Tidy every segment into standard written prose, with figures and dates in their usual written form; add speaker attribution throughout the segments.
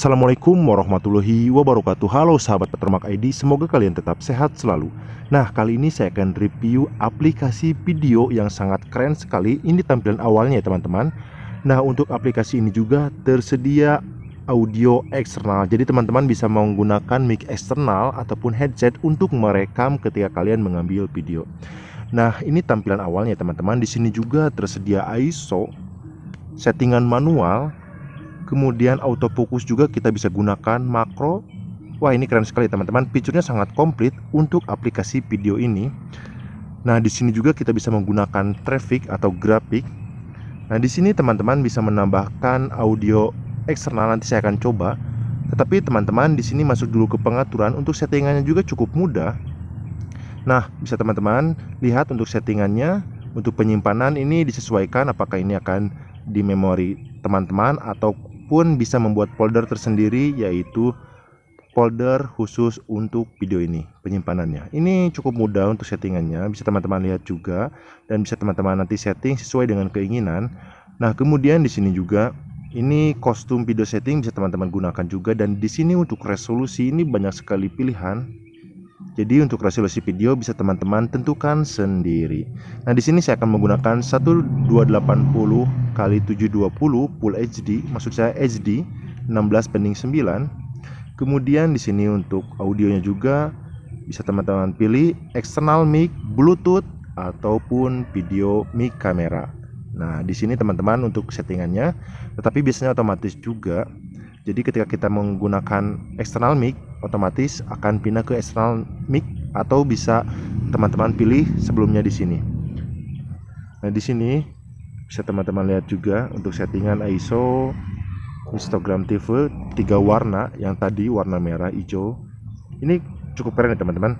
Speaker 1: Assalamualaikum warahmatullahi wabarakatuh. Halo sahabat Petermak ID, semoga kalian tetap sehat selalu. Nah, kali ini saya akan review aplikasi video yang sangat keren sekali. Ini tampilan awalnya ya teman-teman. Nah, untuk aplikasi ini juga tersedia audio eksternal. Jadi teman-teman bisa menggunakan mic eksternal ataupun headset untuk merekam ketika kalian mengambil video. Nah, ini tampilan awalnya teman-teman. Di sini juga tersedia ISO, settingan manual. Kemudian autofocus juga kita bisa gunakan makro. Wah, ini keren sekali teman-teman. Fiturnya sangat komplit untuk aplikasi video ini. Nah, di sini juga kita bisa menggunakan traffic atau grafik. Nah, di sini teman-teman bisa menambahkan audio eksternal, nanti saya akan coba. Tetapi teman-teman di sini masuk dulu ke pengaturan. Untuk settingannya juga cukup mudah. Nah, bisa teman-teman lihat untuk settingannya. Untuk penyimpanan ini disesuaikan apakah ini akan di memori teman-teman ataupun bisa membuat folder tersendiri, yaitu folder khusus untuk video ini penyimpanannya. Ini cukup mudah untuk settingannya, bisa teman-teman lihat juga dan bisa teman-teman nanti setting sesuai dengan keinginan. Nah, kemudian di sini juga ini kostum video setting bisa teman-teman gunakan juga, dan di sini untuk resolusi ini banyak sekali pilihan. Jadi untuk resolusi video bisa teman-teman tentukan sendiri. Nah, di sini saya akan menggunakan 1280 x 720 Full HD, maksud saya HD 16:9. Kemudian di sini untuk audionya juga bisa teman-teman pilih external mic, Bluetooth ataupun video mic kamera. Nah, di sini teman-teman untuk settingannya, tetapi biasanya otomatis juga. Jadi ketika kita menggunakan external mic, otomatis akan pindah ke external mic, atau bisa teman-teman pilih sebelumnya di sini. Nah, di sini bisa teman-teman lihat juga untuk settingan ISO, Instagram TV 3 warna, yang tadi warna merah, hijau. Ini cukup keren ya teman-teman.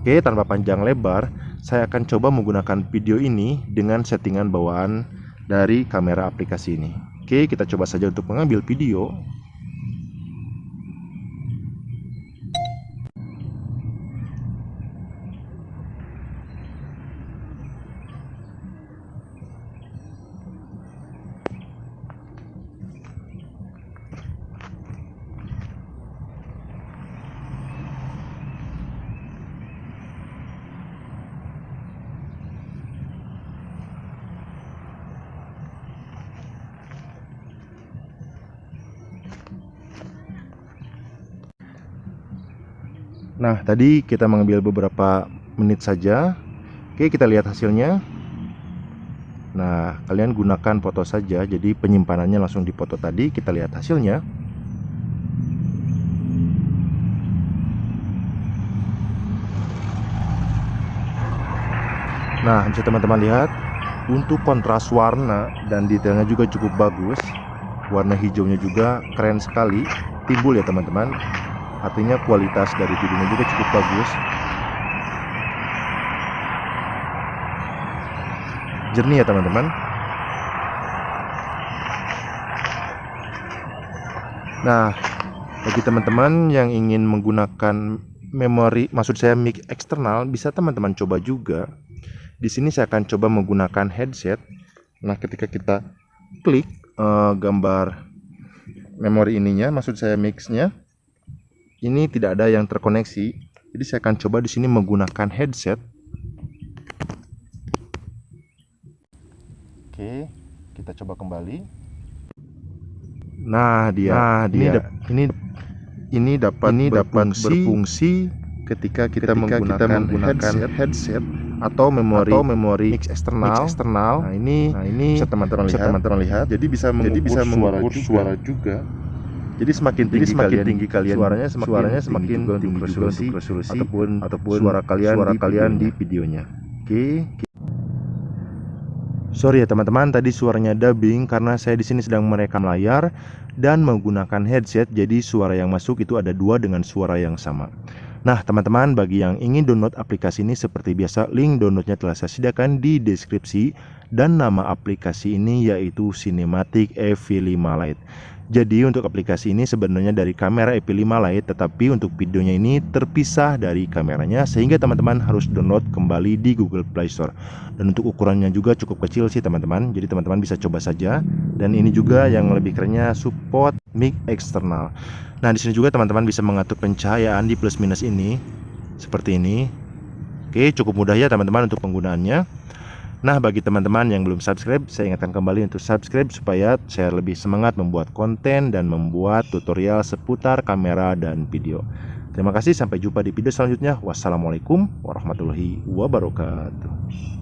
Speaker 1: Oke, tanpa panjang lebar, saya akan coba menggunakan video ini dengan settingan bawaan dari kamera aplikasi ini. Oke, kita coba saja untuk mengambil video. Nah, tadi kita mengambil beberapa menit saja. Oke, kita lihat hasilnya. Nah, kalian gunakan foto saja, jadi penyimpanannya langsung di foto tadi. Kita lihat hasilnya. Nah, bisa teman-teman lihat untuk kontras warna dan detailnya juga cukup bagus. Warna hijaunya juga keren sekali, timbul ya teman-teman. Artinya kualitas dari videonya juga cukup bagus. Jernih ya teman-teman. Nah, bagi teman-teman yang ingin menggunakan memori, maksud saya mic eksternal, bisa teman-teman coba juga. Di sini saya akan coba menggunakan headset. Nah, ketika kita klik gambar memori ininya, maksud saya mixnya, ini tidak ada yang terkoneksi. Jadi saya akan coba di sini menggunakan headset. Oke, kita coba kembali. Nah, ini dapat berfungsi ketika kita menggunakan headset atau memori mix eksternal. Nah, ini bisa teman-teman lihat. Jadi bisa mengukur suara juga. Jadi semakin tinggi kalian suaranya semakin tinggi resolusi ataupun suara kalian di videonya. Oke. Sorry ya teman-teman, tadi suaranya dubbing karena saya di sini sedang merekam layar dan menggunakan headset. Jadi suara yang masuk itu ada dua dengan suara yang sama. Nah teman-teman, bagi yang ingin download aplikasi ini seperti biasa, link downloadnya telah saya sediakan di deskripsi. Dan nama aplikasi ini yaitu Cinematic EV5 Lite. Jadi untuk aplikasi ini sebenarnya dari kamera EP5 Lite, tetapi untuk videonya ini terpisah dari kameranya sehingga teman-teman harus download kembali di Google Play Store. Dan untuk ukurannya juga cukup kecil sih teman-teman. Jadi teman-teman bisa coba saja. Dan ini juga yang lebih kerennya support mic eksternal. Nah, di sini juga teman-teman bisa mengatur pencahayaan di plus minus ini seperti ini. Oke, cukup mudah ya teman-teman untuk penggunaannya. Nah, bagi teman-teman yang belum subscribe, saya ingatkan kembali untuk subscribe supaya saya lebih semangat membuat konten dan membuat tutorial seputar kamera dan video. Terima kasih, sampai jumpa di video selanjutnya. Wassalamualaikum warahmatullahi wabarakatuh.